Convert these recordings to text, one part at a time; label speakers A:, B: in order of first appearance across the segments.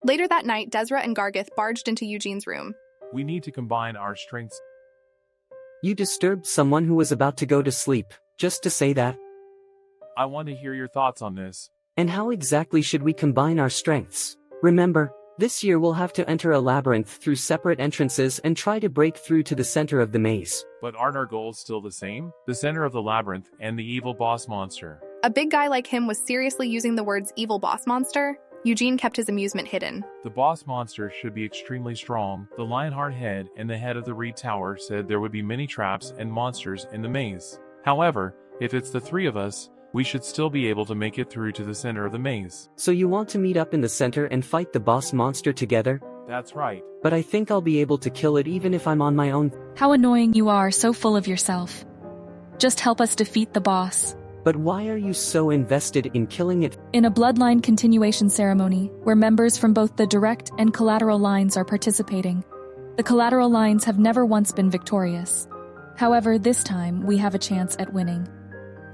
A: Later that night, Desra and Gargith barged into Eugene's room.
B: We need to combine our strengths.
C: You disturbed someone who was about to go to sleep, just to say that.
B: I want to hear your thoughts on this.
C: And how exactly should we combine our strengths? Remember, this year we'll have to enter a labyrinth through separate entrances and try to break through to the center of the maze.
B: But aren't our goals still the same? The center of the labyrinth and the evil boss monster.
A: A big guy like him was seriously using the words evil boss monster? Eugene kept his amusement hidden.
B: The boss monster should be extremely strong. The Lionheart head and the head of the Reed Tower said there would be many traps and monsters in the maze. However, if it's the three of us, we should still be able to make it through to the center of the maze.
C: So you want to meet up in the center and fight the boss monster together?
B: That's right.
C: But I think I'll be able to kill it even if I'm on my own.
D: How annoying you are, so full of yourself. Just help us defeat the boss.
C: But why are you so invested in killing it?
D: In a bloodline continuation ceremony, where members from both the direct and collateral lines are participating, the collateral lines have never once been victorious. However, this time, we have a chance at winning.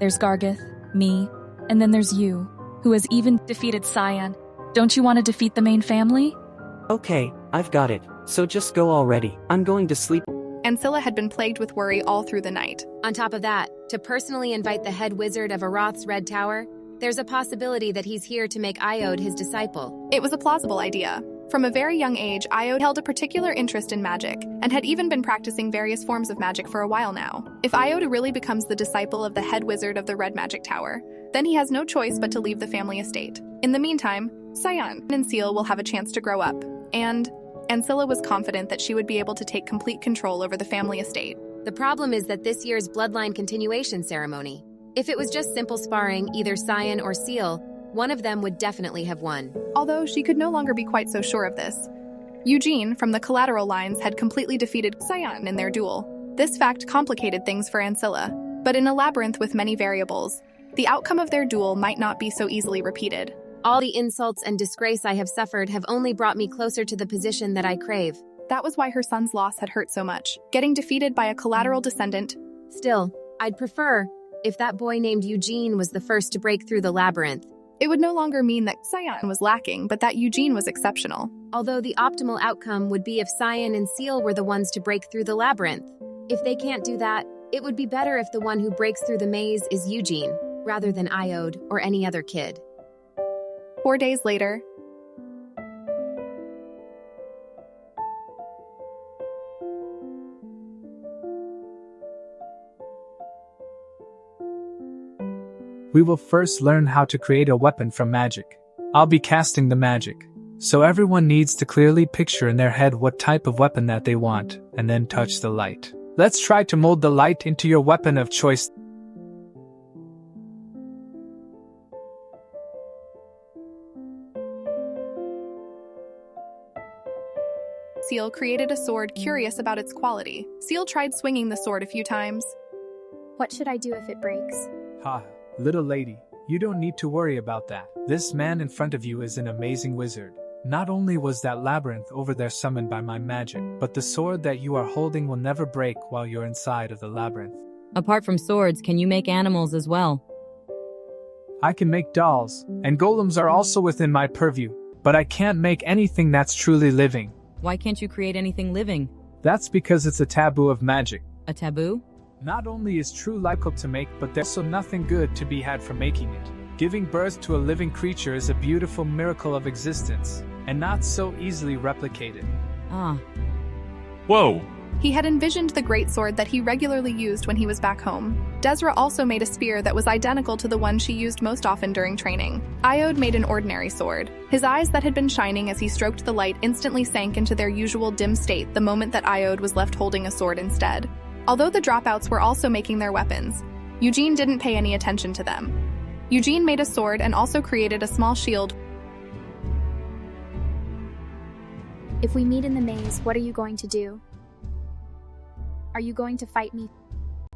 D: There's Gargith, me, and then there's you, who has even defeated Cyan. Don't you want to defeat the main family?
C: Okay, I've got it. So just go already. I'm going to sleep.
A: Ancilla had been plagued with worry all through the night.
E: On top of that, to personally invite the head wizard of Aroth's Red Tower, there's a possibility that he's here to make Iode his disciple.
A: It was a plausible idea. From a very young age, Iode held a particular interest in magic, and had even been practicing various forms of magic for a while now. If Iode really becomes the disciple of the head wizard of the Red Magic Tower, then he has no choice but to leave the family estate. In the meantime, Cyan and Seal will have a chance to grow up, and Ancilla was confident that she would be able to take complete control over the family estate.
E: The problem is that this year's bloodline continuation ceremony, if it was just simple sparring, either Cyan or Seal, one of them would definitely have won.
A: Although she could no longer be quite so sure of this. Eugene, from the collateral lines, had completely defeated Cyan in their duel. This fact complicated things for Ancilla, but in a labyrinth with many variables, the outcome of their duel might not be so easily repeated.
E: All the insults and disgrace I have suffered have only brought me closer to the position that I crave.
A: That was why her son's loss had hurt so much, getting defeated by a collateral descendant.
E: Still, I'd prefer if that boy named Eugene was the first to break through the labyrinth.
A: It would no longer mean that Cyan was lacking, but that Eugene was exceptional.
E: Although the optimal outcome would be if Cyan and Seal were the ones to break through the labyrinth. If they can't do that, it would be better if the one who breaks through the maze is Eugene, rather than Iode or any other kid.
A: 4 days later,
F: we will first learn how to create a weapon from magic. I'll be casting the magic, so everyone needs to clearly picture in their head what type of weapon that they want, and then touch the light. Let's try to mold the light into your weapon of choice.
A: Seal created a sword curious about its quality. Seal tried swinging the sword a few times.
G: What should I do if it breaks?
F: Ha, little lady, you don't need to worry about that. This man in front of you is an amazing wizard. Not only was that labyrinth over there summoned by my magic, but the sword that you are holding will never break while you're inside of the labyrinth.
H: Apart from swords, can you make animals as well?
F: I can make dolls, and golems are also within my purview, but I can't make anything that's truly living.
H: Why can't you create anything living?
F: That's because it's a taboo of magic.
H: A taboo?
F: Not only is true life difficult to make, but there's also nothing good to be had from making it. Giving birth to a living creature is a beautiful miracle of existence, and not so easily replicated.
H: Ah.
B: Whoa!
A: He had envisioned the great sword that he regularly used when he was back home. Desra also made a spear that was identical to the one she used most often during training. Iode made an ordinary sword. His eyes that had been shining as he stroked the light instantly sank into their usual dim state the moment that Iode was left holding a sword instead. Although the dropouts were also making their weapons, Eugene didn't pay any attention to them. Eugene made a sword and also created a small shield.
G: If we meet in the maze, what are you going to do? Are you going to fight me?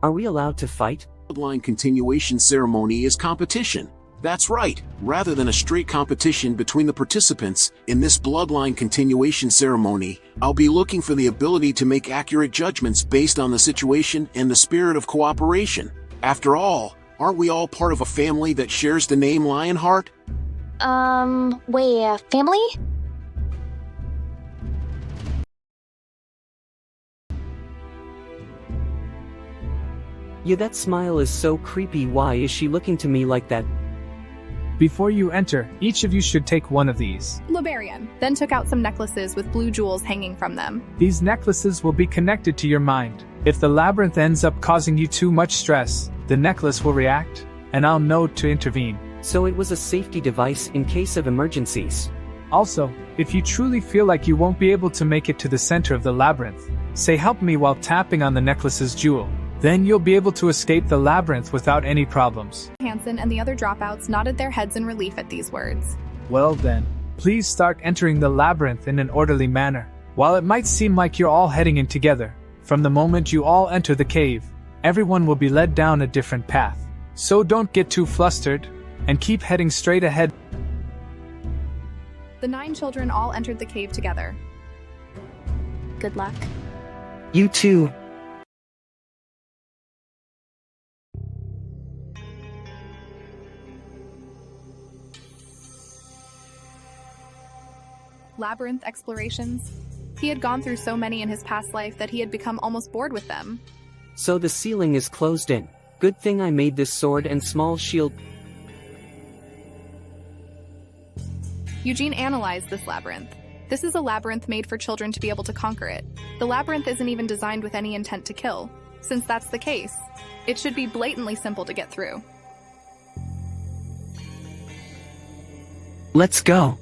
C: Are we allowed to fight?
I: Bloodline continuation ceremony is competition. That's right. Rather than a straight competition between the participants, in this bloodline continuation ceremony, I'll be looking for the ability to make accurate judgments based on the situation and the spirit of cooperation. After all, aren't we all part of a family that shares the name Lionheart?
G: Wait, family?
C: Yeah, that smile is so creepy. Why is she looking to me like that?
F: Before you enter, each of you should take one of these.
A: Liberian then took out some necklaces with blue jewels hanging from them.
F: These necklaces will be connected to your mind. If the labyrinth ends up causing you too much stress, the necklace will react, and I'll know to intervene.
C: So it was a safety device in case of emergencies.
F: Also, if you truly feel like you won't be able to make it to the center of the labyrinth, say help me while tapping on the necklace's jewel. Then you'll be able to escape the labyrinth without any problems.
A: Hansen and the other dropouts nodded their heads in relief at these words.
F: Well then, please start entering the labyrinth in an orderly manner. While it might seem like you're all heading in together, from the moment you all enter the cave, everyone will be led down a different path. So don't get too flustered, and keep heading straight ahead.
A: The 9 children all entered the cave together.
G: Good luck.
C: You too.
A: Labyrinth explorations. He had gone through so many in his past life that he had become almost bored with them.
C: So the ceiling is closed in. Good thing I made this sword and small shield.
A: Eugene analyzed this labyrinth. This is a labyrinth made for children to be able to conquer it. The labyrinth isn't even designed with any intent to kill. Since that's the case, it should be blatantly simple to get through.
C: Let's go.